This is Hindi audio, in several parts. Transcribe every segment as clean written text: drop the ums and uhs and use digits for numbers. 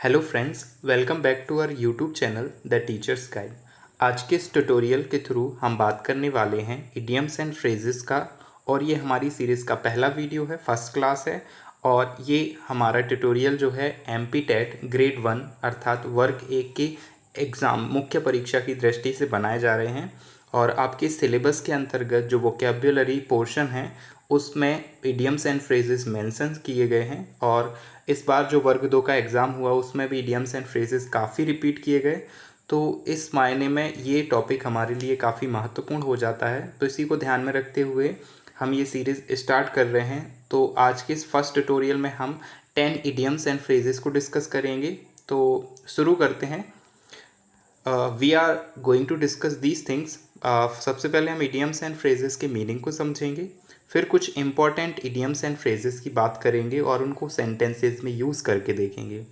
Hello friends, welcome back to our YouTube channel the teachers guide. आज के इस ट्यूटोरियल के थ्रू हम बात करने वाले हैं इडियम्स एंड फ्रेजेस का। और ये हमारी सीरीज़ का पहला वीडियो है, फर्स्ट क्लास है। और ये हमारा ट्यूटोरियल जो है एमपी टेट ग्रेड 1 अर्थात वर्ग 1 के एग्ज़ाम मुख्य परीक्षा की दृष्टि से बनाए जा रहे हैं। और आपके सिलेबस के अंतर्गत जो वोकेबुलरी पोर्शन है उसमें इडियम्स एंड फ्रेजेस मेंशन किए गए हैं। और इस बार जो वर्ग 2 का एग्ज़ाम हुआ उसमें भी इडियम्स एंड फ्रेजेस काफ़ी रिपीट किए गए। तो इस मायने में ये टॉपिक हमारे लिए काफ़ी महत्वपूर्ण हो जाता है। तो इसी को ध्यान में रखते हुए हम ये सीरीज़ स्टार्ट कर रहे हैं। तो आज के इस फर्स्ट ट्यूटोरियल में हम 10 इडियम्स एंड फ्रेजेस को डिस्कस करेंगे। तो शुरू करते हैं। We are going to discuss these things. सबसे पहले हम इडियम्स एंड फ्रेजेस के मीनिंग को समझेंगे, फिर कुछ इंपॉर्टेंट इडियम्स एंड फ्रेजेस की बात करेंगे और उनको सेंटेंसेस में यूज़ करके देखेंगे।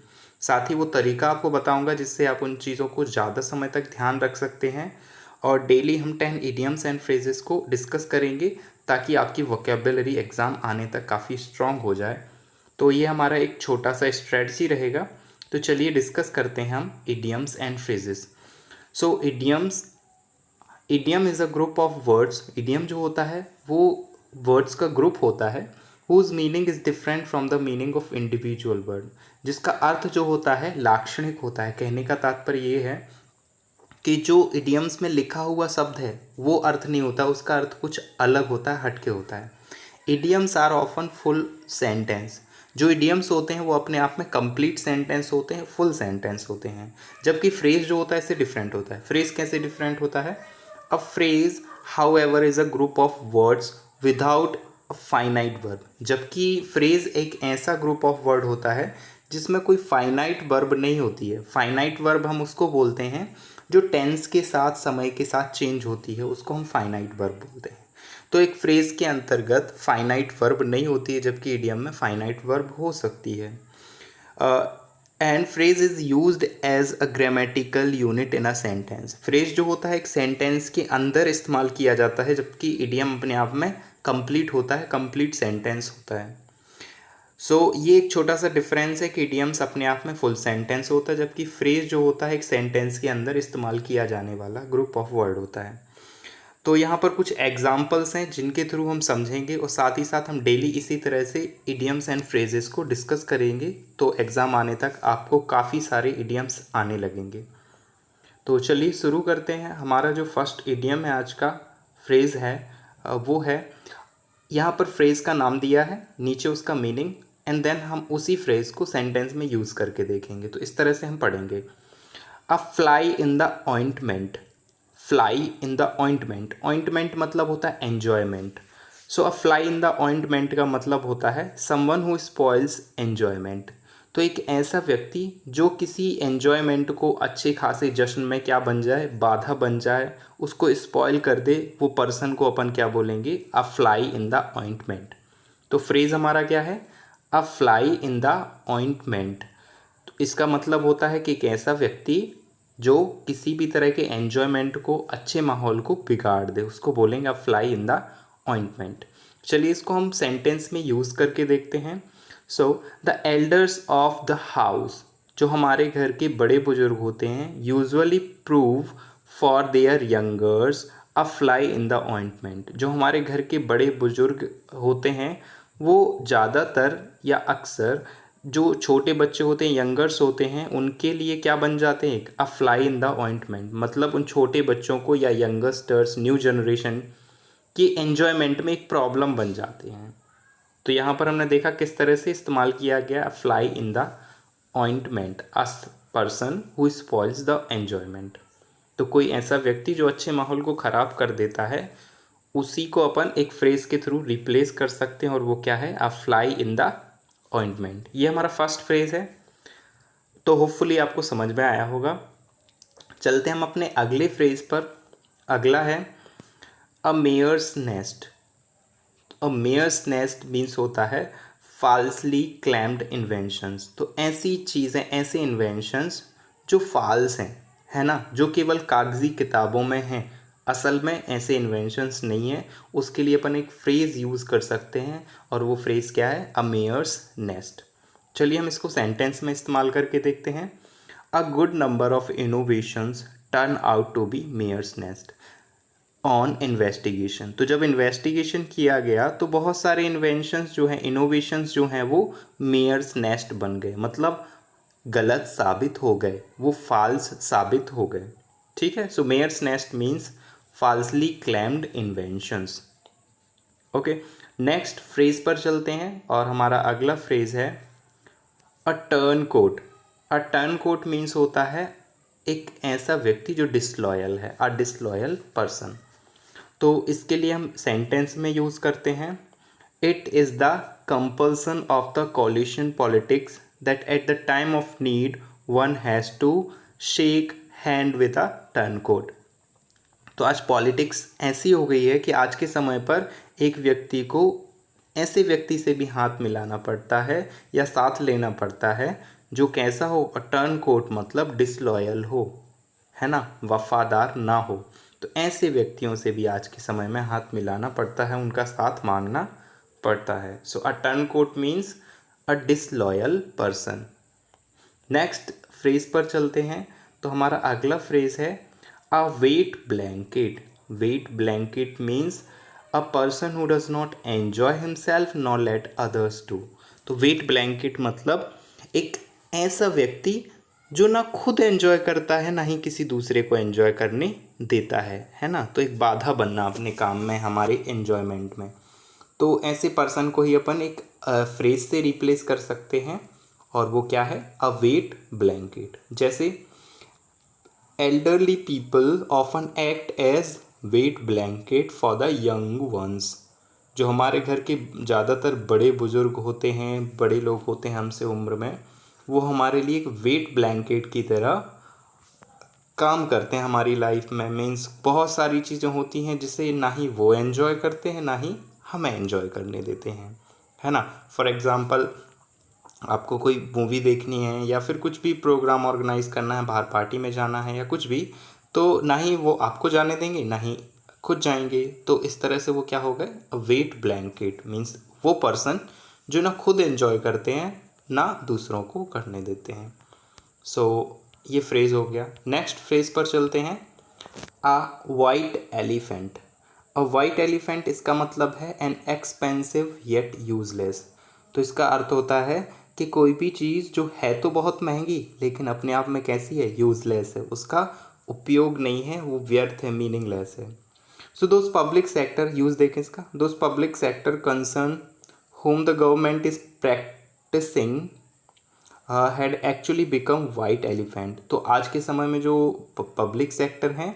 साथ ही वो तरीका आपको बताऊंगा जिससे आप उन चीज़ों को ज़्यादा समय तक ध्यान रख सकते हैं। और डेली हम 10 इडियम्स एंड फ्रेजेस को डिस्कस करेंगे ताकि आपकी वोकेबुलरी एग्ज़ाम आने तक काफ़ी स्ट्रॉन्ग हो जाए। तो ये हमारा एक छोटा सा स्ट्रेटजी रहेगा। तो चलिए डिस्कस करते हैं हम idioms and phrases. So idiom is a group of words. Idiom जो होता है वो वर्ड्स का ग्रुप होता है whose meaning is different from the meaning of individual word, जिसका अर्थ जो होता है लाक्षणिक होता है। कहने का तात्पर्य ये है कि जो इडियम्स में लिखा हुआ शब्द है वो अर्थ नहीं होता, उसका अर्थ कुछ अलग होता है, हटके होता है। Idioms are often full sentence. जो इडियम्स होते हैं वो अपने आप में कंप्लीट सेंटेंस होते हैं, फुल सेंटेंस होते हैं। जबकि फ्रेज जो होता है इससे डिफरेंट होता है। फ्रेज कैसे डिफरेंट होता है? A phrase how ever is a group of words without a finite verb. जबकि फ्रेज एक ऐसा ग्रुप ऑफ वर्ड होता है जिसमें कोई फाइनाइट वर्ब नहीं होती है। फाइनाइट वर्ब हम उसको बोलते हैं जो टेंस के साथ, समय के साथ चेंज होती है, उसको हम फाइनाइट वर्ब बोलते हैं। तो एक फ्रेज के अंतर्गत फाइनाइट वर्ब नहीं होती है, जबकि इडियम में फाइनाइट वर्ब हो सकती है। And phrase is used as a grammatical unit in a sentence. Phrase जो होता है एक सेंटेंस के अंदर इस्तेमाल किया जाता है, जबकि इडियम अपने आप में कंप्लीट होता है, कंप्लीट सेंटेंस होता है। ये एक छोटा सा डिफरेंस है कि इडियम्स अपने आप में फुल सेंटेंस होता है, जबकि फ्रेज जो होता है एक सेंटेंस के अंदर इस्तेमाल किया जाने वाला ग्रुप ऑफ वर्ड होता है। तो यहाँ पर कुछ एग्जाम्पल्स हैं जिनके थ्रू हम समझेंगे और साथ ही साथ हम डेली इसी तरह से इडियम्स एंड फ्रेजेस को डिस्कस करेंगे। तो एग्ज़ाम आने तक आपको काफ़ी सारे इडियम्स आने लगेंगे। तो चलिए शुरू करते हैं। हमारा जो फर्स्ट इडियम है आज का, फ्रेज़ है, वो है, यहाँ पर फ्रेज़ का नाम दिया है, नीचे उसका मीनिंग, एंड देन हम उसी फ्रेज़ को सेंटेंस में यूज़ करके देखेंगे। तो इस तरह से हम पढ़ेंगे। अ fly in the ointment. Fly in the ointment, ointment मतलब होता है enjoyment. A fly in the ointment का मतलब होता है समवन हु स्पॉइल्स एन्जॉयमेंट। तो एक ऐसा व्यक्ति जो किसी एन्जॉयमेंट को, अच्छे खासे जश्न में क्या बन जाए, बाधा बन जाए, उसको स्पॉइल कर दे, वो पर्सन को अपन क्या बोलेंगे? अ फ्लाई इन द ऑइंटमेंट। तो फ्रेज हमारा क्या है? अ फ्लाई इन द ऑइंटमेंट। तो इसका मतलब होता है कि एक ऐसा व्यक्ति जो किसी भी तरह के एन्जॉयमेंट को, अच्छे माहौल को बिगाड़ दे, उसको बोलेंगे अ फ्लाई इन द ऑइंटमेंट। चलिए इसको हम सेंटेंस में यूज़ करके देखते हैं। The elders of the house, जो हमारे घर के बड़े बुजुर्ग होते हैं, usually prove for their youngers a fly in the ointment. जो हमारे घर के बड़े बुजुर्ग होते हैं वो ज़्यादातर या अक्सर जो छोटे बच्चे होते हैं, यंगर्स होते हैं, उनके लिए क्या बन जाते हैं? एक अ फ्लाई इन द ऑइंटमेंट। मतलब उन छोटे बच्चों को या यंगस्टर्स, न्यू जनरेशन की एन्जॉयमेंट में एक प्रॉब्लम बन जाते हैं। तो यहाँ पर हमने देखा किस तरह से इस्तेमाल किया गया fly in the ointment, a person who spoils the enjoyment. तो कोई ऐसा व्यक्ति जो अच्छे माहौल को ख़राब कर देता है, उसी को अपन एक फ्रेज के थ्रू रिप्लेस कर सकते हैं, और वो क्या है? अ फ्लाई इन द ऑइंटमेंट। ये हमारा फर्स्ट फ्रेज है। तो होपफुली आपको समझ में आया होगा। चलते हम अपने अगले फ्रेज पर। अगला है a mare's nest. A mare's nest means होता है फाल्सली क्लेम्ड इन्वेंशंस। तो ऐसी चीज़ें, ऐसे इन्वेंशंस जो फाल्स हैं, है ना, जो केवल कागजी किताबों में हैं, असल में ऐसे इन्वेंशंस नहीं है, उसके लिए अपन एक फ्रेज़ यूज़ कर सकते हैं। और वो फ्रेज़ क्या है? A mare's nest. चलिए हम इसको सेंटेंस में इस्तेमाल करके देखते हैं। A good number of innovations turn out to be mare's nest on investigation. तो जब इन्वेस्टिगेशन किया गया तो बहुत सारे इन्वेंशंस जो हैं, इनोवेशंस जो हैं, वो मेयर्स नेस्ट बन गए, मतलब गलत साबित हो गए, वो फाल्स साबित हो गए। ठीक है, so mare's nest means falsely claimed inventions. Okay, next phrase पर चलते हैं और हमारा अगला फ्रेज है a turn coat. A turn coat means होता है एक ऐसा व्यक्ति जो डिसलॉयल है, अ डिसलॉयल पर्सन। तो इसके लिए हम सेंटेंस में यूज़ करते हैं it is the compulsion of the coalition politics that at the time of need one has to shake hand with a turn coat. तो आज पॉलिटिक्स ऐसी हो गई है कि आज के समय पर एक व्यक्ति को ऐसे व्यक्ति से भी हाथ मिलाना पड़ता है या साथ लेना पड़ता है जो कैसा हो, अ टर्न कोट मतलब डिसलॉयल हो, है ना, वफादार ना हो। तो ऐसे व्यक्तियों से भी आज के समय में हाथ मिलाना पड़ता है, उनका साथ मांगना पड़ता है। So a turn coat means a disloyal person. Next phrase पर चलते हैं। तो हमारा अगला फ्रेज है a wet blanket. Wet blanket means a person who does not enjoy himself nor let others do. तो वेट ब्लैंकेट मतलब एक ऐसा व्यक्ति जो ना खुद एंजॉय करता है ना ही किसी दूसरे को एंजॉय करने देता है ना। तो एक बाधा बनना अपने काम में, हमारे एंजॉयमेंट में। तो ऐसे पर्सन को ही अपन एक फ्रेज से रिप्लेस कर सकते हैं और वो क्या है, अ वेट ब्लैंकेट। जैसे elderly people often act as wet blanket for the young ones. जो हमारे घर के ज़्यादातर बड़े बुजुर्ग होते हैं, बड़े लोग होते हैं हमसे उम्र में, वो हमारे लिए एक वेट ब्लैंकेट की तरह काम करते हैं हमारी लाइफ में। मीन्स बहुत सारी चीज़ें होती हैं जिसे ना ही वो एंजॉय करते हैं ना ही हमें एंजॉय करने देते हैं, है ना। फॉर एग्ज़ाम्पल, आपको कोई मूवी देखनी है या फिर कुछ भी प्रोग्राम ऑर्गेनाइज करना है, बाहर पार्टी में जाना है या कुछ भी, तो ना ही वो आपको जाने देंगे ना ही खुद जाएंगे। तो इस तरह से वो क्या हो गए, अ वेट ब्लैंकेट मीन्स वो पर्सन जो ना खुद एंजॉय करते हैं ना दूसरों को करने देते हैं। सो ये फ्रेज़ हो गया। नेक्स्ट फ्रेज पर चलते हैं, अ वाइट एलिफेंट। अ वाइट एलिफेंट इसका मतलब है एन एक्सपेंसिव येट यूजलेस। तो इसका अर्थ होता है कि कोई भी चीज़ जो है तो बहुत महंगी लेकिन अपने आप में कैसी है, यूजलेस है, उसका उपयोग नहीं है, वो व्यर्थ है, मीनिंगलेस है। So those public sector, use देखें इसका, those public sector concern whom the government is practicing had actually become white elephant. तो आज के समय में जो पब्लिक सेक्टर हैं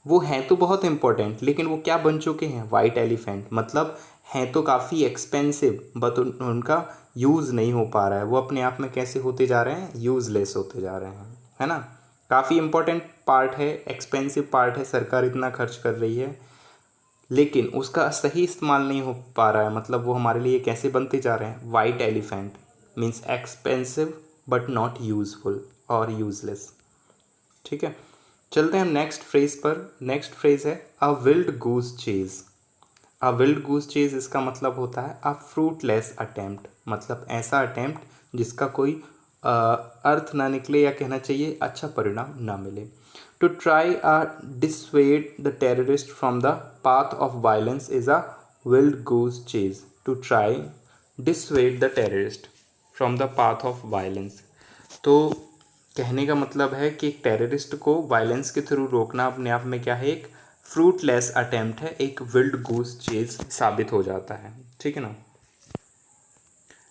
वो हैं तो बहुत इंपॉर्टेंट, लेकिन वो क्या बन चुके हैं, वाइट एलिफेंट। मतलब हैं तो काफ़ी एक्सपेंसिव बट उनका यूज़ नहीं हो पा रहा है, वो अपने आप में कैसे होते जा रहे हैं, यूज़लेस होते जा रहे हैं, है ना। काफ़ी इंपॉर्टेंट पार्ट है, एक्सपेंसिव पार्ट है, सरकार इतना खर्च कर रही है लेकिन उसका सही इस्तेमाल नहीं हो पा रहा है। मतलब वो हमारे लिए कैसे बनते जा रहे हैं, white elephant means expensive but not useful और यूजलेस। ठीक है, चलते हैं हम नेक्स्ट फ्रेज पर। नेक्स्ट फ्रेज है अ विल्ड गूस चेज। अ विल्ड गूस चेज इसका मतलब होता है अ फ्रूटलेस अटेम्प्ट। मतलब ऐसा अटेम्प्ट जिसका कोई अर्थ ना निकले या कहना चाहिए अच्छा परिणाम ना मिले। To try a dissuade the terrorist from the path of violence is a wild goose chase. To try dissuade the terrorist from the path of violence. तो कहने का मतलब है कि एक टेररिस्ट को वायलेंस के थ्रू रोकना अपने आप में क्या है, एक फ्रूटलेस अटेम्प्ट है, एक विल्ड गूस चेज साबित हो जाता है। ठीक है ना।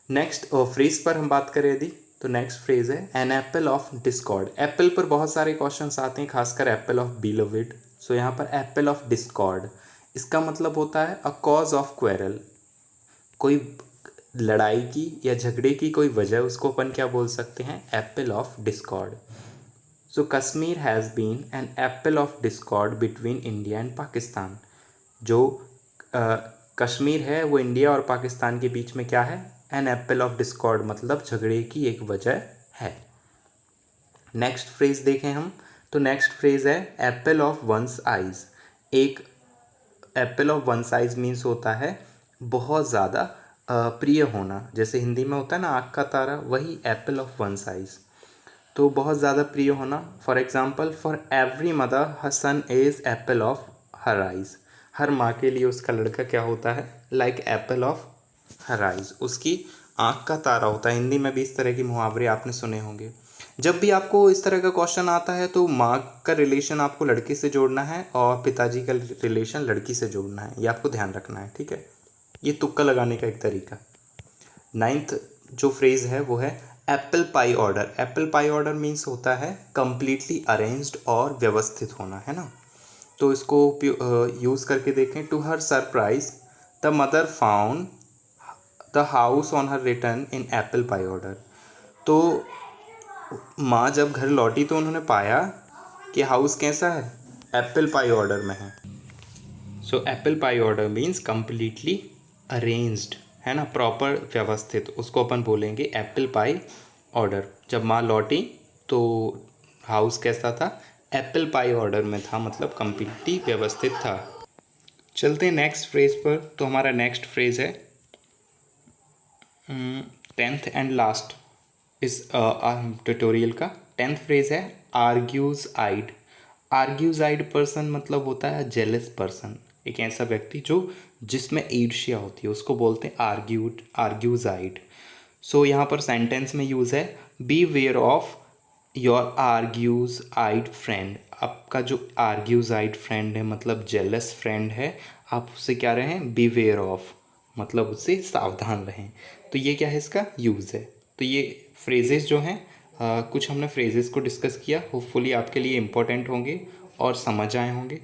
नेक्स्ट फ्रेज पर हम बात करें यदि, तो नेक्स्ट फ्रेज है an apple of discord. Apple पर बहुत सारे क्वेश्चंस आते हैं, खासकर एप्पल ऑफ बिलोविड। सो यहाँ पर एप्पल ऑफ डिस्कॉर्ड इसका मतलब होता है अ कॉज ऑफ क्वेरल। कोई लड़ाई की या झगड़े की कोई वजह, उसको अपन क्या बोल सकते हैं, apple of discord. So Kashmir has been an apple of discord between India and Pakistan. जो कश्मीर है वो इंडिया और पाकिस्तान के बीच में क्या है, एन एप्पल ऑफ डिस्कॉर्ड मतलब झगड़े की एक वजह है। नेक्स्ट फ्रेज देखें हम, तो नेक्स्ट फ्रेज है एप्पल ऑफ वंस आइज। एक Apple of one size means होता है बहुत ज़्यादा प्रिय होना, जैसे हिंदी में होता है ना आँख का तारा, वही एप्पल ऑफ वन साइज़, तो बहुत ज़्यादा प्रिय होना। For example, for every mother her son is apple of her eyes. हर माँ के लिए उसका लड़का क्या होता है? Like apple of her eyes, उसकी आँख का तारा होता है। हिंदी में भी इस तरह के मुहावरे आपने सुने होंगे। जब भी आपको इस तरह का क्वेश्चन आता है तो माँ का रिलेशन आपको लड़के से जोड़ना है और पिताजी का रिलेशन लड़की से जोड़ना है, ये आपको ध्यान रखना है, ठीक है। ये तुक्का लगाने का एक तरीका। 9th जो फ्रेज़ है वो है Apple pie order. Apple pie order means होता है कंप्लीटली अरेंज्ड और व्यवस्थित होना, है ना। तो इसको यूज़ करके देखें। To her surprise the mother found the house on her return in apple pie order. तो माँ जब घर लौटी तो उन्होंने पाया कि हाउस कैसा है? एप्पल पाई ऑर्डर में है। So apple pie order means completely arranged, है ना, प्रॉपर व्यवस्थित, उसको अपन बोलेंगे एप्पल पाई ऑर्डर। जब माँ लौटी तो हाउस कैसा था? एप्पल पाई ऑर्डर में था, मतलब कंप्लीटली व्यवस्थित था। चलते हैं नेक्स्ट फ्रेज पर। तो हमारा नेक्स्ट फ्रेज है 10th एंड लास्ट इस ट्यूटोरियल का 10th फ्रेज है आर्ग्यूज आइड। आर्ग्यूज आइड पर्सन मतलब होता है जेलस पर्सन, एक ऐसा व्यक्ति जो जिसमें ईर्ष्या होती है, उसको बोलते हैं आर्ग्यूज आइड। सो यहाँ पर सेंटेंस में यूज़ है beware of your Argus eyed friend. आपका जो आर्ग्यूज आइड फ्रेंड है मतलब जेलस फ्रेंड है, आप उससे क्या रहें? बी वेयर ऑफ, मतलब उससे सावधान रहें। तो ये क्या है? इसका यूज़ है। तो ये फ्रेजेस जो हैं कुछ हमने फ्रेजेस को डिस्कस किया, होपफुली आपके लिए इम्पोर्टेंट होंगे और समझ आए होंगे।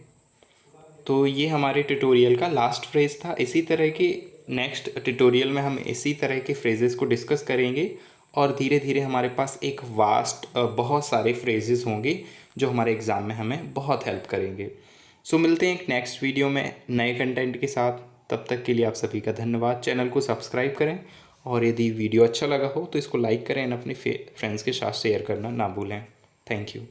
तो ये हमारे ट्यूटोरियल का लास्ट फ्रेज़ था। इसी तरह के नेक्स्ट ट्यूटोरियल में हम इसी तरह के फ्रेजेस को डिस्कस करेंगे और धीरे धीरे हमारे पास एक वास्ट बहुत सारे फ्रेजेस होंगे जो हमारे एग्ज़ाम में हमें बहुत हेल्प करेंगे। सो मिलते हैं एक नेक्स्ट वीडियो में नए कंटेंट के साथ। तब तक के लिए आप सभी का धन्यवाद। चैनल को सब्सक्राइब करें और यदि वीडियो अच्छा लगा हो तो इसको लाइक करें और अपने फ्रेंड्स के साथ शेयर करना ना भूलें। Thank you.